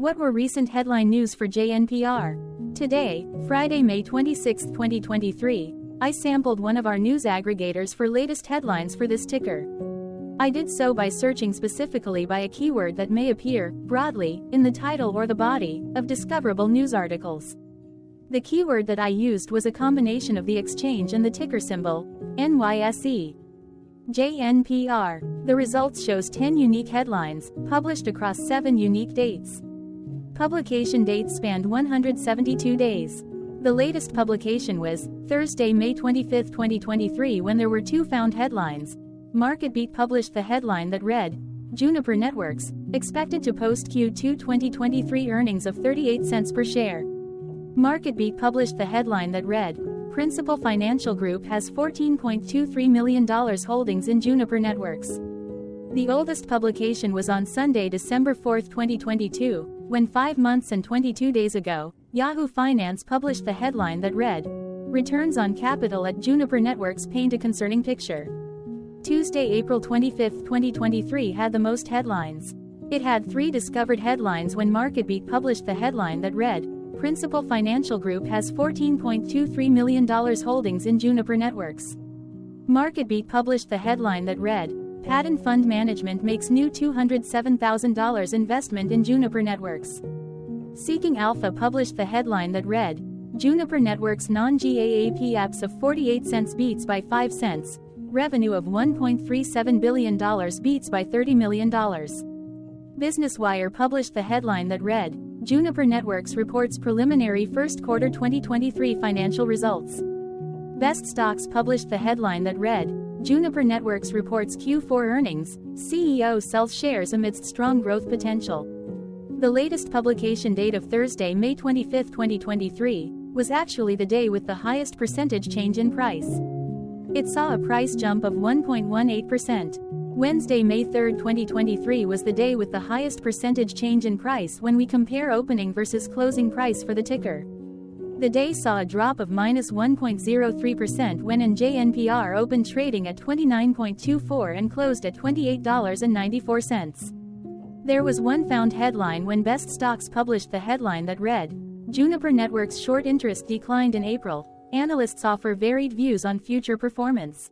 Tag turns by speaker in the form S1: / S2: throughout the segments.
S1: What were recent headline news for JNPR? Today, Friday, May 26, 2023, I sampled one of our news aggregators for latest headlines for this ticker. I did so by searching specifically by a keyword that may appear, broadly, in the title or the body of discoverable news articles. The keyword that I used was a combination of the exchange and the ticker symbol, NYSE. JNPR. The results shows 10 unique headlines, published across 7 unique dates. Publication dates spanned 172 days. The latest publication was Thursday, May 25, 2023, when there were 2 found headlines. MarketBeat published the headline that read, Juniper Networks, expected to post Q2 2023 earnings of 38 cents per share. MarketBeat published the headline that read, Principal Financial Group has $14.23 million holdings in Juniper Networks. The oldest publication was on Sunday, December 4, 2022, when 5 months and 22 days ago, Yahoo Finance published the headline that read, Returns on capital at Juniper Networks paint a concerning picture. Tuesday, April 25, 2023 had the most headlines. It had 3 discovered headlines when MarketBeat published the headline that read, Principal Financial Group has $14.23 million holdings in Juniper Networks. MarketBeat published the headline that read, Patent Fund Management makes new $207,000 investment in Juniper Networks. Seeking Alpha published the headline that read, Juniper Networks non-GAAP apps of 48 cents beats by 5 cents, revenue of $1.37 billion beats by $30 million. Business Wire published the headline that read, Juniper Networks reports preliminary first quarter 2023 financial results. Best Stocks published the headline that read, Juniper Networks reports Q4 earnings, CEO sells shares amidst strong growth potential. The latest publication date of Thursday, May 25, 2023, was actually the day with the highest percentage change in price. It saw a price jump of 1.18%. Wednesday, May 3, 2023 was the day with the highest percentage change in price when we compare opening versus closing price for the ticker. The day saw a drop of minus 1.03% when JNPR opened trading at $29.24 and closed at $28.94. There was one found headline when Best Stocks published the headline that read, Juniper Networks short interest declined in April, analysts offer varied views on future performance.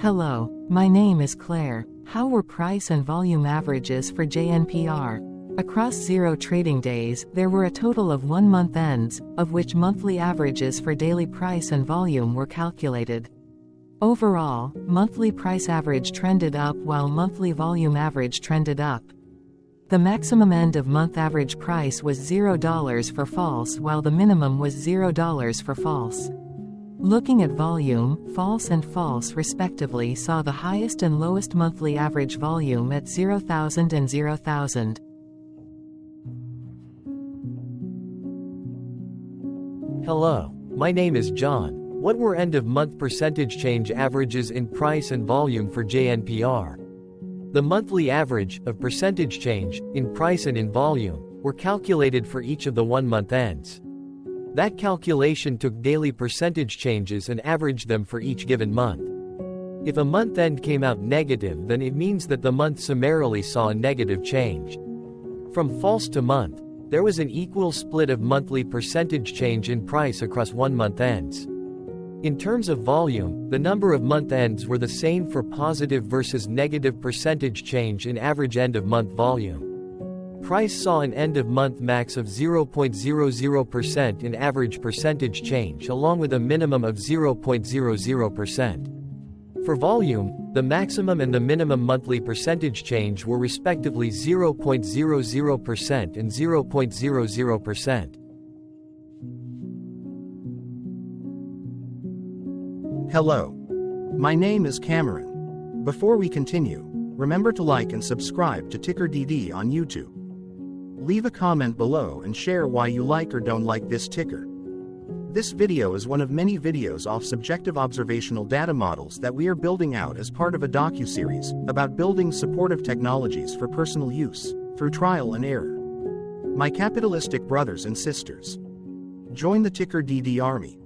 S2: Hello, my name is Claire. How were price and volume averages for JNPR? Across 0 trading days, there were a total of 1 month ends, of which monthly averages for daily price and volume were calculated. Overall, monthly price average trended up while monthly volume average trended up. The maximum end of month average price was $0 for false while the minimum was $0 for false. Looking at volume, false and false respectively saw the highest and lowest monthly average volume at 0,000 and 0,000.
S3: Hello, my name is John. What were end-of-month percentage change averages in price and volume for JNPR? The monthly average of percentage change in price and in volume were calculated for each of the 1-month ends. That calculation took daily percentage changes and averaged them for each given month. If a month end came out negative, then it means that the month summarily saw a negative change. From false to month, there was an equal split of monthly percentage change in price across 1-month ends. In terms of volume, the number of month ends were the same for positive versus negative percentage change in average end-of-month volume. Price saw an end-of-month max of 0.00% in average percentage change along with a minimum of 0.00%. For volume, the maximum and the minimum monthly percentage change were respectively 0.00% and 0.00%.
S4: Hello. My name is Cameron. Before we continue, remember to like and subscribe to TickerDD on YouTube. Leave a comment below and share why you like or don't like this ticker. This video is one of many videos off subjective observational data models that we are building out as part of a docuseries about building supportive technologies for personal use, through trial and error. My capitalistic brothers and sisters, join the TickerDD army.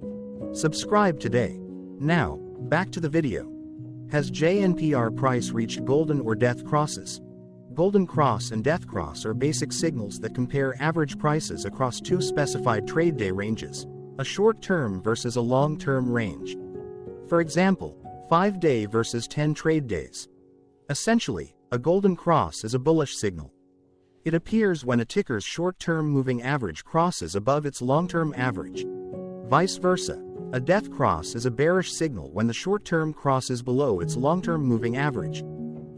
S4: Subscribe today. Now, back to the video. Has JNPR price reached golden or death crosses? Golden cross and death cross are basic signals that compare average prices across two specified trade day ranges, a short-term versus a long-term range. For example, 5-day versus 10 trade days. Essentially, a golden cross is a bullish signal. It appears when a ticker's short-term moving average crosses above its long-term average. Vice versa, a death cross is a bearish signal when the short-term crosses below its long-term moving average.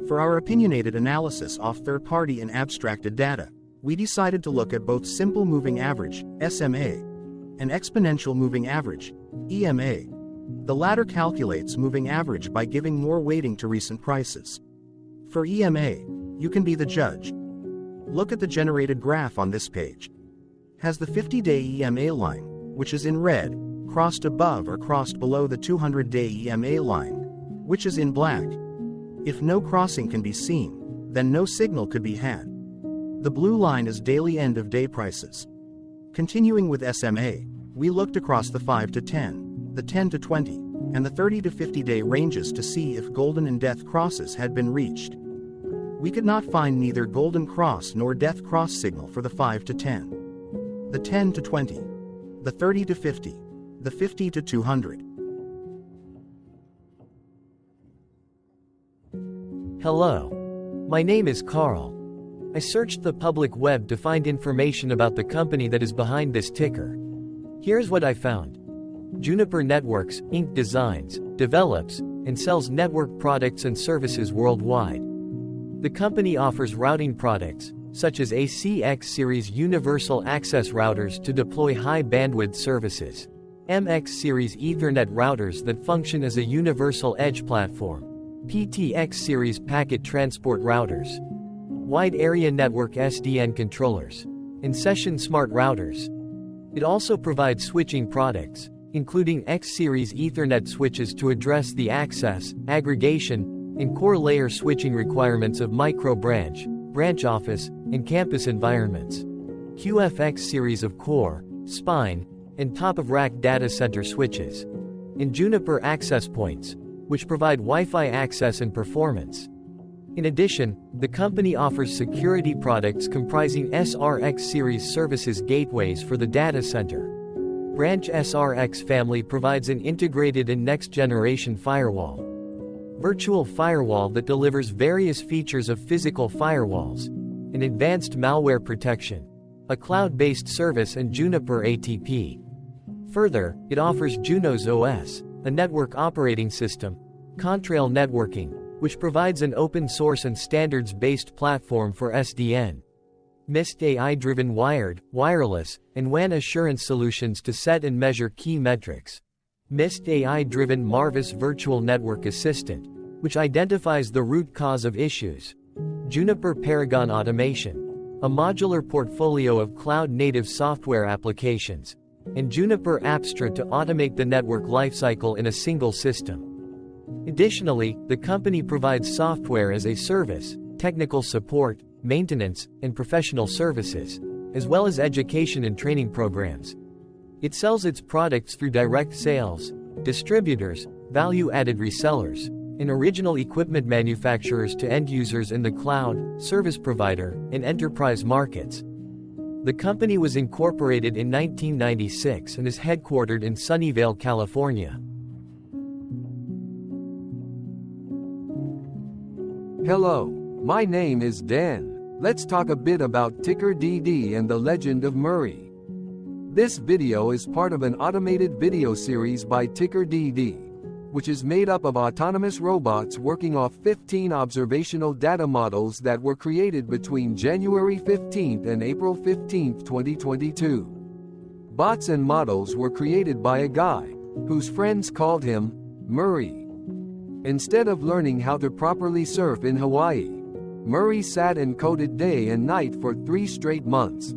S4: For our opinionated analysis of third-party and abstracted data, we decided to look at both simple moving average, SMA, and exponential moving average, EMA. The latter calculates moving average by giving more weighting to recent prices. For EMA, you can be the judge. Look at the generated graph on this page. Has the 50-day EMA line, which is in red, crossed above or crossed below the 200-day EMA line, which is in black? If no crossing can be seen, then no signal could be had. The blue line is daily end-of-day prices. Continuing with SMA, we looked across the 5 to 10, the 10 to 20, and the 30 to 50-day ranges to see if golden and death crosses had been reached. We could not find neither golden cross nor death cross signal for the 5 to 10, the 10 to 20, the 30 to 50, the 50 to 200.
S3: Hello. My name is Carl. I searched the public web to find information about the company that is behind this ticker. Here's what I found. Juniper Networks, Inc. designs, develops, and sells network products and services worldwide. The company offers routing products, such as ACX Series Universal Access Routers to deploy high-bandwidth services, MX Series Ethernet routers that function as a universal edge platform, PTX Series Packet Transport Routers, Wide Area Network SDN controllers, and Session Smart Routers. It also provides switching products, including X Series Ethernet switches to address the access, aggregation, and core layer switching requirements of micro-branch, branch office, and campus environments, QFX series of core, spine, and top-of-rack data center switches, and Juniper access points, which provide Wi-Fi access and performance. In addition, the company offers security products comprising SRX series services gateways for the data center. Branch SRX family provides an integrated and next-generation firewall, virtual firewall that delivers various features of physical firewalls, an advanced malware protection, a cloud-based service, and Juniper ATP. Further, it offers Junos OS, a network operating system, Quartile networking, which provides an open-source and standards-based platform for SDN, MIST AI-driven wired, wireless, and WAN assurance solutions to set and measure key metrics, MIST AI-driven Marvis Virtual Network Assistant, which identifies the root cause of issues, Juniper Paragon Automation, a modular portfolio of cloud-native software applications, and Juniper Apstra to automate the network lifecycle in a single system. Additionally, the company provides software as a service, technical support, maintenance, and professional services, as well as education and training programs. It sells its products through direct sales, distributors, value-added resellers, and original equipment manufacturers to end users in the cloud, service provider, and enterprise markets. The company was incorporated in 1996 and is headquartered in Sunnyvale, California.
S5: Hello, my name is Dan. Let's talk a bit about TickerDD and the Legend of Murray. This video is part of an automated video series by TickerDD, which is made up of autonomous robots working off 15 observational data models that were created between January 15 and April 15, 2022. Bots and models were created by a guy, whose friends called him Murray. Instead of learning how to properly surf in Hawaii, Murray sat and coded day and night for 3 straight months.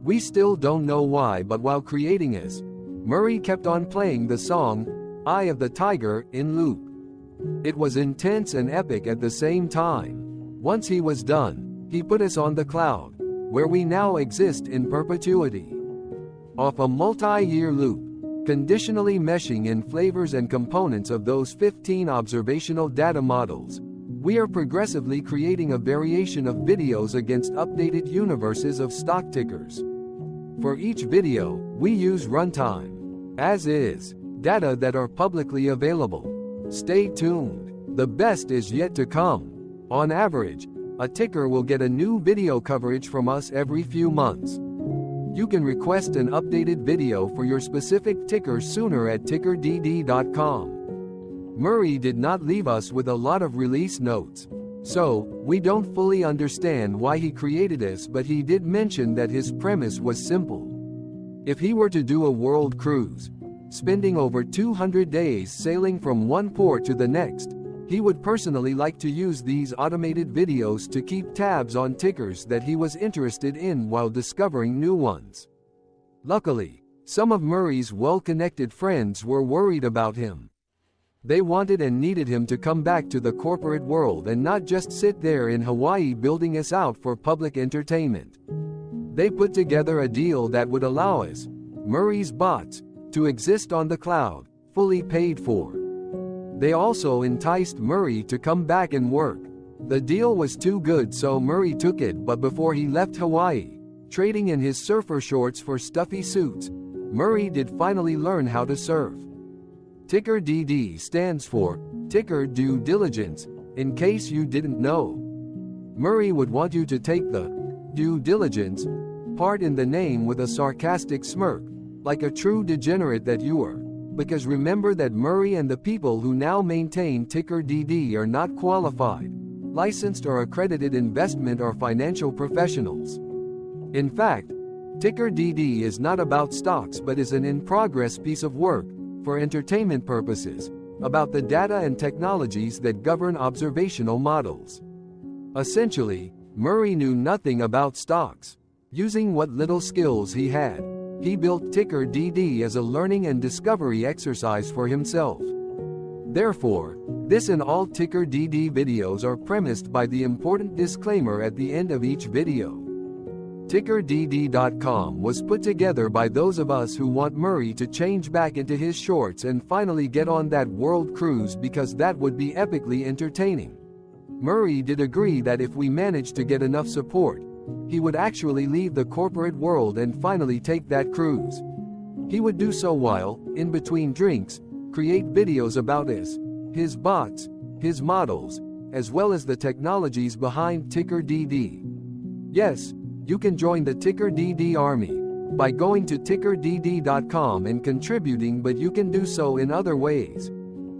S5: We still don't know why, but while creating it, Murray kept on playing the song, Eye of the Tiger, in loop. It was intense and epic at the same time. Once he was done, he put us on the cloud, where we now exist in perpetuity. Off a multi-year loop, conditionally meshing in flavors and components of those 15 observational data models, we are progressively creating a variation of videos against updated universes of stock tickers. For each video, we use runtime, as is, data that are publicly available. Stay tuned. The best is yet to come. On average, a ticker will get a new video coverage from us every few months. You can request an updated video for your specific ticker sooner at TickerDD.com. Murray did not leave us with a lot of release notes, so we don't fully understand why he created this, but he did mention that his premise was simple. If he were to do a world cruise, spending over 200 days sailing from one port to the next, he would personally like to use these automated videos to keep tabs on tickers that he was interested in while discovering new ones. Luckily, some of Murray's well-connected friends were worried about him. They wanted and needed him to come back to the corporate world and not just sit there in Hawaii building us out for public entertainment. They put together a deal that would allow us, Murray's bots, to exist on the cloud, fully paid for. They also enticed Murray to come back and work. The deal was too good, so Murray took it, but before he left Hawaii, trading in his surfer shorts for stuffy suits, Murray did finally learn how to surf. TickerDD stands for Ticker Due Diligence, in case you didn't know. Murray would want you to take the due diligence part in the name with a sarcastic smirk, like a true degenerate that you are. Because remember that Murray and the people who now maintain TickerDD are not qualified, licensed or accredited investment or financial professionals. In fact, TickerDD is not about stocks but is an in-progress piece of work, for entertainment purposes, about the data and technologies that govern observational models. Essentially, Murray knew nothing about stocks. Using what little skills he had, he built TickerDD as a learning and discovery exercise for himself. Therefore, this and all TickerDD videos are premised by the important disclaimer at the end of each video. TickerDD.com was put together by those of us who want Murray to change back into his shorts and finally get on that world cruise, because that would be epically entertaining. Murray did agree that if we managed to get enough support, he would actually leave the corporate world and finally take that cruise. He would do so while, in between drinks, create videos about us, his bots, his models, as well as the technologies behind TickerDD. Yes, you can join the TickerDD army by going to TickerDD.com and contributing, but you can do so in other ways.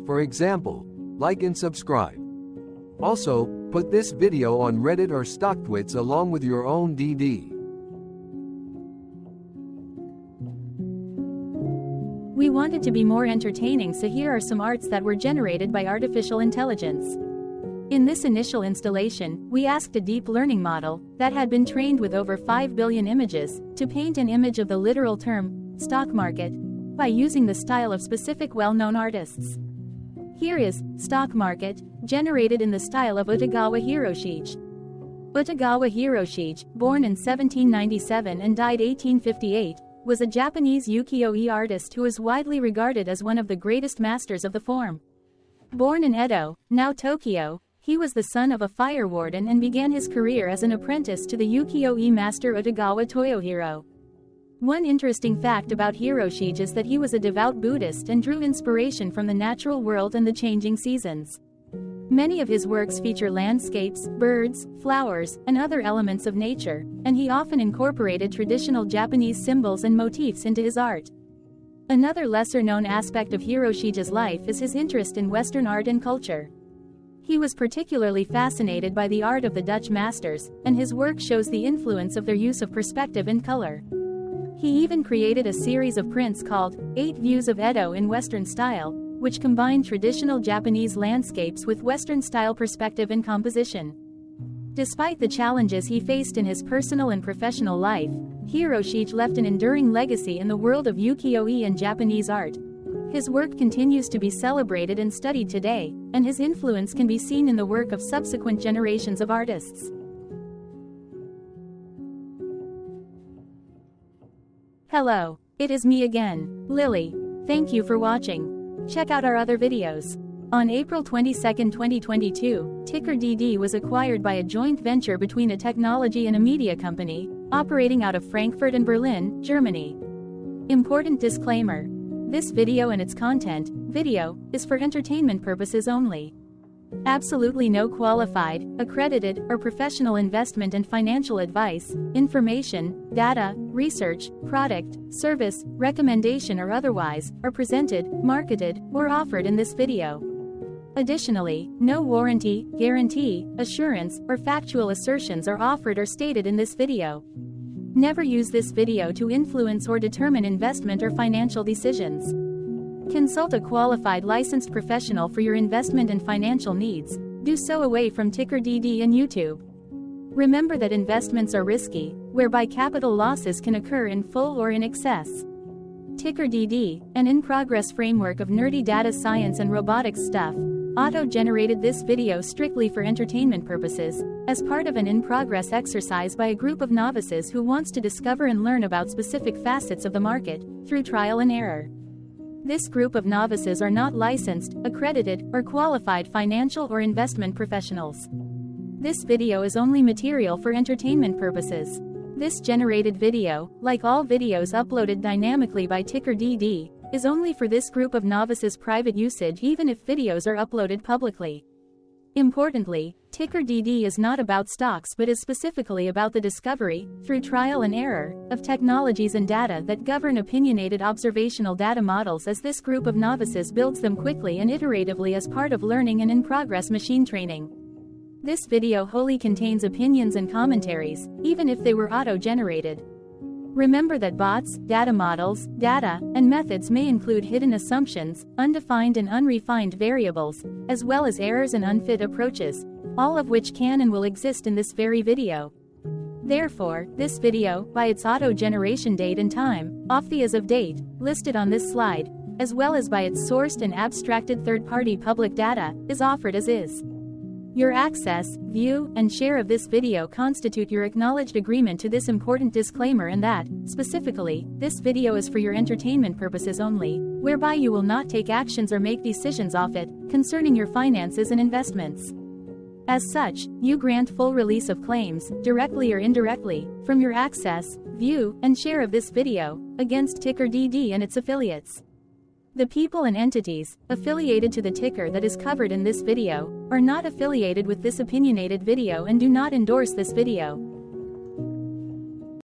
S5: For example, like and subscribe. Also, put this video on Reddit or StockTwits along with your own DD.
S1: We wanted to be more entertaining, so here are some arts that were generated by artificial intelligence. In this initial installation, we asked a deep learning model that had been trained with over 5 billion images to paint an image of the literal term stock market by using the style of specific well-known artists. Here is stock market, generated in the style of Utagawa Hiroshige. Utagawa Hiroshige, born in 1797 and died 1858, was a Japanese ukiyo-e artist who is widely regarded as one of the greatest masters of the form. Born in Edo, now Tokyo, he was the son of a fire warden and began his career as an apprentice to the ukiyo-e master Utagawa Toyohiro. One interesting fact about Hiroshige is that he was a devout Buddhist and drew inspiration from the natural world and the changing seasons. Many of his works feature landscapes, birds, flowers, and other elements of nature, and he often incorporated traditional Japanese symbols and motifs into his art. Another lesser-known aspect of Hiroshige's life is his interest in Western art and culture. He was particularly fascinated by the art of the Dutch masters, and his work shows the influence of their use of perspective and color. He even created a series of prints called 8 Views of Edo in Western Style, which combined traditional Japanese landscapes with Western-style perspective and composition. Despite the challenges he faced in his personal and professional life, Hiroshige left an enduring legacy in the world of ukiyo-e and Japanese art. His work continues to be celebrated and studied today, and his influence can be seen in the work of subsequent generations of artists. Hello, it is me again, Lily. Thank you for watching. Check out our other videos. On April 22, 2022, TickerDD was acquired by a joint venture between a technology and a media company, operating out of Frankfurt and Berlin, Germany. Important disclaimer. This video and its content, is for entertainment purposes only. Absolutely no qualified, accredited, or professional investment and financial advice, information, data, research, product, service, recommendation or otherwise, are presented, marketed, or offered in this video. Additionally, no warranty, guarantee, assurance, or factual assertions are offered or stated in this video. Never use this video to influence or determine investment or financial decisions. Consult a qualified licensed professional for your investment and financial needs. Do so away from TickerDD and YouTube. Remember that investments are risky, whereby capital losses can occur in full or in excess. TickerDD, an in-progress framework of nerdy data science and robotics stuff, auto-generated this video strictly for entertainment purposes, as part of an in-progress exercise by a group of novices who wants to discover and learn about specific facets of the market, through trial and error. This group of novices are not licensed, accredited, or qualified financial or investment professionals. This video is only material for entertainment purposes. This generated video, like all videos uploaded dynamically by TickerDD, is only for this group of novices' private usage even if videos are uploaded publicly. Importantly, TickerDD is not about stocks but is specifically about the discovery, through trial and error, of technologies and data that govern opinionated observational data models as this group of novices builds them quickly and iteratively as part of learning and in-progress machine training. This video wholly contains opinions and commentaries, even if they were auto-generated. Remember that bots, data models, data, and methods may include hidden assumptions, undefined and unrefined variables, as well as errors and unfit approaches, all of which can and will exist in this very video. Therefore, this video, by its auto-generation date and time, off the as of date, listed on this slide, as well as by its sourced and abstracted third-party public data, is offered as is. Your access, view, and share of this video constitute your acknowledged agreement to this important disclaimer and that, specifically, this video is for your entertainment purposes only, whereby you will not take actions or make decisions off it, concerning your finances and investments. As such, you grant full release of claims, directly or indirectly, from your access, view, and share of this video, against TickerDD and its affiliates. The people and entities affiliated to the ticker that is covered in this video are not affiliated with this opinionated video and do not endorse this video,